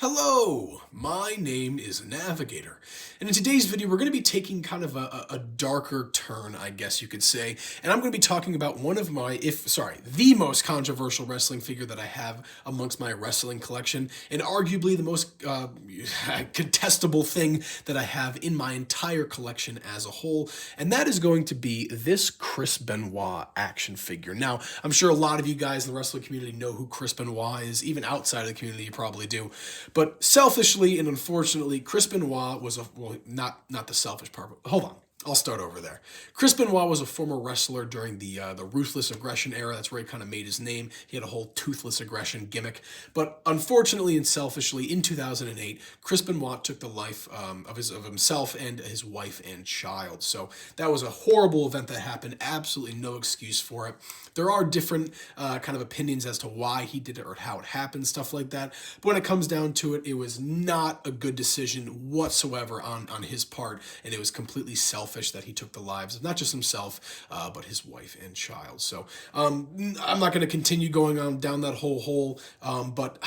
Hello, my name is Navigator, and in today's video we're going to be taking kind of a darker turn, I guess you could say, and I'm going to be talking about the most controversial wrestling figure that I have amongst my wrestling collection, and arguably the most contestable thing that I have in my entire collection as a whole, and that is going to be this Chris Benoit action figure. Now, I'm sure a lot of you guys in the wrestling community know who Chris Benoit is, even outside of the community you probably do. But selfishly and unfortunately, Chris Benoit was not the selfish part. Hold on. I'll start over there. Chris Benoit was a former wrestler during the Ruthless Aggression era. That's where he kind of made his name. He had a whole Toothless Aggression gimmick. But unfortunately and selfishly, in 2008, Chris Benoit took the life of himself and his wife and child. So that was a horrible event that happened. Absolutely no excuse for it. There are different kind of opinions as to why he did it or how it happened, stuff like that. But when it comes down to it, it was not a good decision whatsoever on his part, and it was completely selfish that he took the lives of not just himself, but his wife and child. So I'm not going to continue going on down that whole hole, but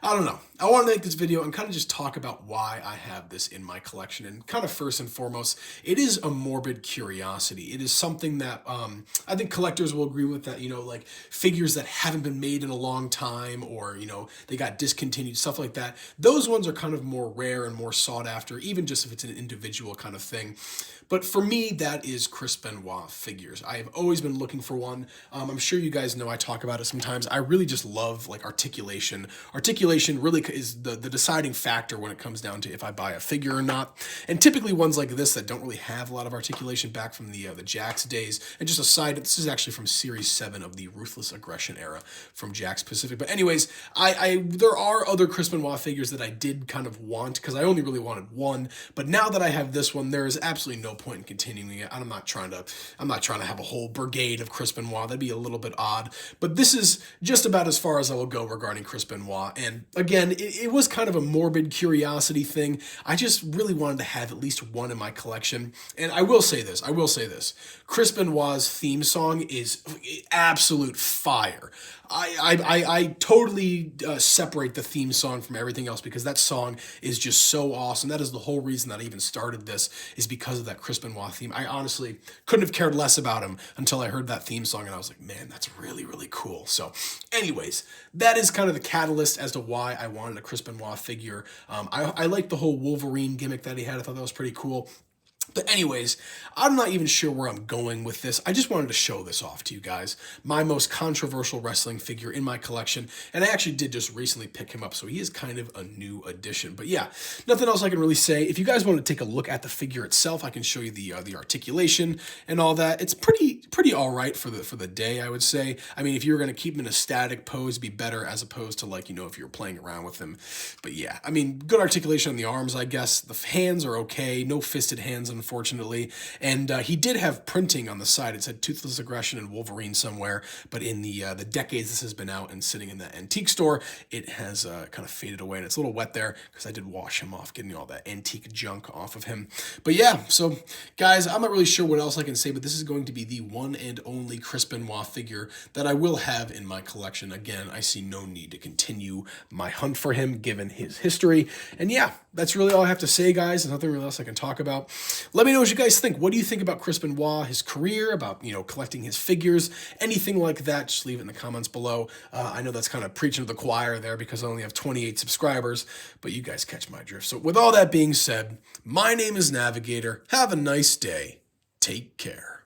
I don't know. I want to make this video and kind of just talk about why I have this in my collection. And kind of first and foremost, it is a morbid curiosity. It is something that I think collectors will agree with, that, like figures that haven't been made in a long time, or, they got discontinued, stuff like that. Those ones are kind of more rare and more sought after, even just if it's an individual kind of thing. But for me, that is Chris Benoit figures. I have always been looking for one. I'm sure you guys know I talk about it sometimes. I really just love like articulation. Articulation really is the deciding factor when it comes down to if I buy a figure or not. And typically ones like this that don't really have a lot of articulation back from the Jakks days. And just a side, this is actually from Series 7 of the Ruthless Aggression era from Jakks Pacific. But anyways, there are other Chris Benoit figures that I did kind of want, because I only really wanted one. But now that I have this one, there is absolutely no point in continuing it. I'm not trying to have a whole brigade of Chris Benoit. That'd be a little bit odd. But this is just about as far as I will go regarding Chris Benoit. And again, it was kind of a morbid curiosity thing. I just really wanted to have at least one in my collection. And I will say this. Chris Benoit's theme song is absolute fire. I totally separate the theme song from everything else, because that song is just so awesome. That is the whole reason that I even started this, is because of that Chris Benoit theme. I honestly couldn't have cared less about him until I heard that theme song, and I was like, man, that's really, really cool. So anyways, that is kind of the catalyst as to why I wanted a Chris Benoit figure. I like the whole Wolverine gimmick that he had. I thought that was pretty cool. But anyways, I'm not even sure where I'm going with this. I just wanted to show this off to you guys. My most controversial wrestling figure in my collection. And I actually did just recently pick him up, so he is kind of a new addition. But yeah, nothing else I can really say. If you guys want to take a look at the figure itself, I can show you the articulation and all that. It's pretty all right for the day, I would say. I mean, if you were going to keep him in a static pose, it'd be better, as opposed to, like, if you were playing around with him. But yeah, I mean, good articulation on the arms, I guess. The hands are okay. No fisted hands, unfortunately. And he did have printing on the side. It said Toothless Aggression and Wolverine somewhere, but in the decades this has been out and sitting in the antique store, it has kind of faded away, and it's a little wet there because I did wash him off, getting all that antique junk off of him. But yeah, so guys, I'm not really sure what else I can say, but this is going to be the one and only Chris Benoit figure that I will have in my collection. Again, I see no need to continue my hunt for him, given his history. And yeah, that's really all I have to say, guys. There's nothing really else I can talk about. Let me know what you guys think. What do you think about Chris Benoit, his career, about, collecting his figures, anything like that? Just leave it in the comments below. I know that's kind of preaching to the choir there, because I only have 28 subscribers, but you guys catch my drift. So with all that being said, my name is Navigator. Have a nice day. Take care.